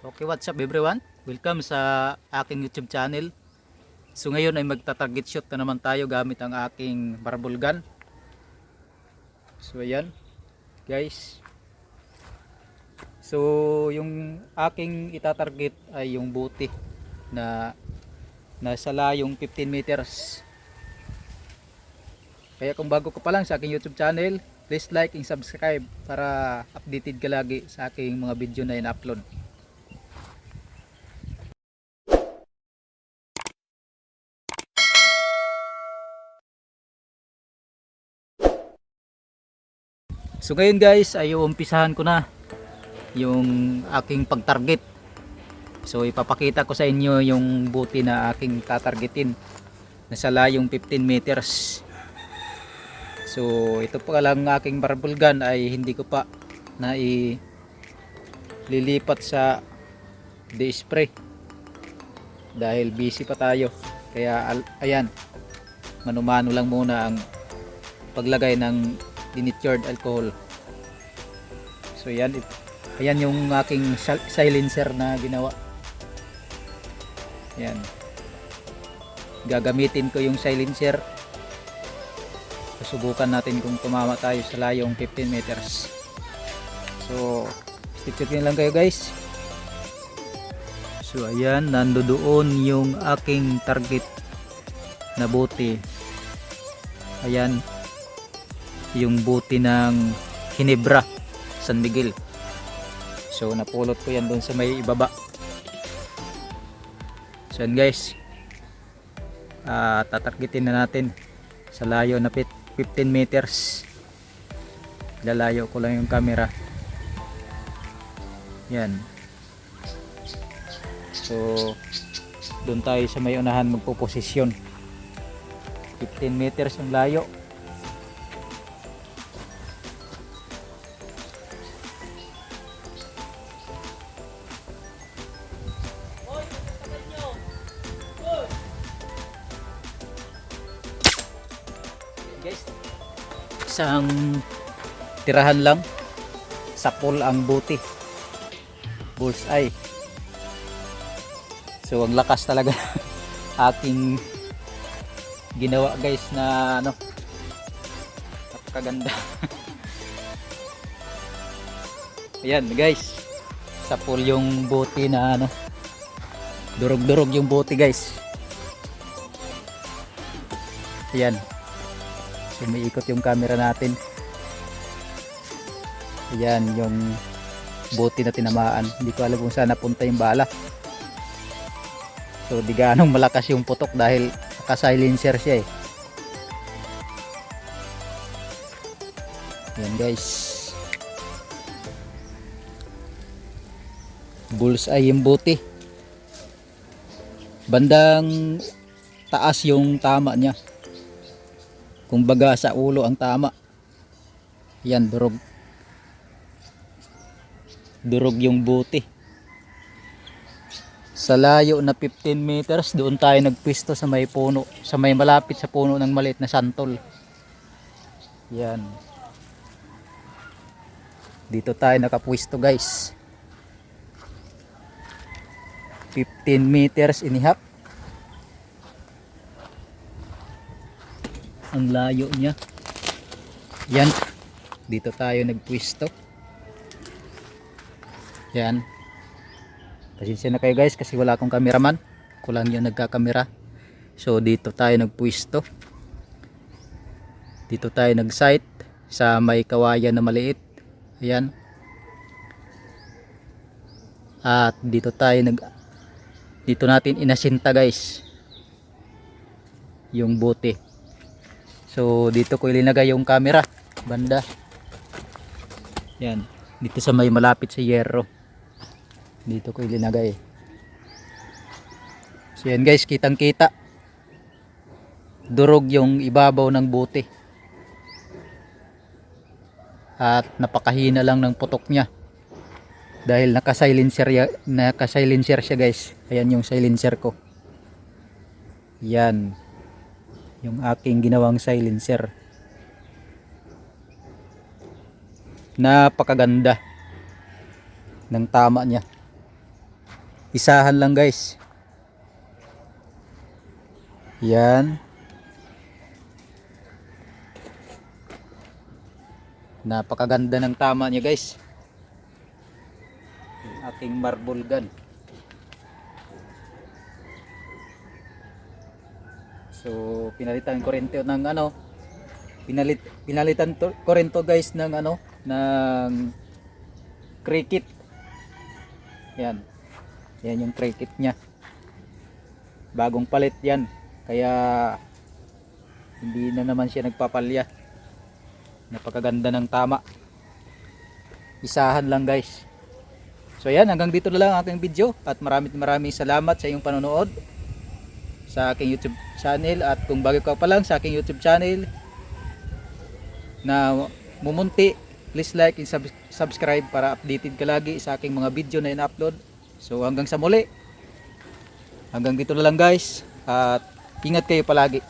Okay, what's up everyone? Welcome sa aking YouTube channel. So ngayon ay magta-target shoot na naman tayo gamit ang aking marble gun. So ayan, guys. So yung aking itatarget ay yung buti na nasa layong 15 meters. Kaya kung bago ka pa lang sa aking YouTube channel, please like and subscribe para updated ka lagi sa aking mga video na in-upload. So ngayon guys ay umpisahan ko na yung aking pag-target. So ipapakita ko sa inyo yung buti na aking tatargetin. Nasa layong 15 meters. So ito pa lang aking marble gun ay hindi ko pa na ililipat sa de-spray dahil busy pa tayo. Kaya ayan, mano-mano lang muna ang paglagay ng denatured alcohol. So yan, ayan yung aking silencer na ginawa. Yan, gagamitin ko yung silencer. Susubukan natin kung tumama tayo sa layong 15 meters. So stick nyo lang kayo guys. So ayan, nandoon yung aking target na buti. Ayan yung buti ng Ginebra San Miguel. So napulot ko yan doon sa may ibaba. So yan guys, tatargetin na natin sa layo na 15 meters. Lalayo ko lang yung camera. Yan. So doon tayo sa may unahan magpoposisyon. 15 meters ang layo. Guys, isang tirahan lang sa pool ang buti, bullseye. So ang lakas talaga aking ginawa guys na ano, napakaganda. Ayan guys, sa pool yung buti na ano, durog-durog yung buti guys. Ayan, umiikot yung camera natin. Ayan yung buti na tinamaan. Hindi ko alam kung saan napunta yung bala. So di ganong malakas yung putok dahil naka-silencer siya eh. Ayan guys, bullseye yung buti. Bandang taas yung tama niya. Kumbaga sa ulo ang tama. Yan, durog. Durog yung buti. Sa layo na 15 meters, doon tayo nagpwesto sa may puno. Sa may malapit sa puno ng maliit na santol. Yan. Dito tayo nakapwesto guys. 15 meters and a half. Ang layo niya. Yan, dito tayo nagpwesto. Yan, pasensya na kayo guys kasi wala akong cameraman, ko lang yung nagkakamera. So dito tayo nagpwesto, dito tayo nag-sight sa may kawayan na maliit. Ayan, at dito natin inasinta guys yung buti. So dito ko ilinagay yung camera banda. Yan, dito sa may malapit sa yero. Dito ko ilinagay. So yan guys, kitang kita. Durog yung ibabaw ng buti. At napakahina lang ng putok niya. Dahil naka-silencer siya guys. Ayan yung silencer ko. Yan. Yung aking ginawang silencer. Napakaganda ng tama niya. Isahan lang guys. Yan. Napakaganda ng tama niya guys. Ating marble gun. So pinalitan ko rin to ng ano, pinalitan ko rin to guys ng ano, ng cricket. Yan. Yan yung cricket niya. Bagong palit yan. Kaya hindi na naman siya nagpapalya. Napakaganda ng tama. Isahan lang guys. So yan, hanggang dito na lang ang aking video at maraming salamat sa iyong panonood sa aking YouTube channel. At kung bago ka pa lang sa aking YouTube channel na mumunti, please like and subscribe para updated ka lagi sa aking mga video na in-upload. So hanggang sa muli, hanggang dito na lang guys at ingat kayo palagi.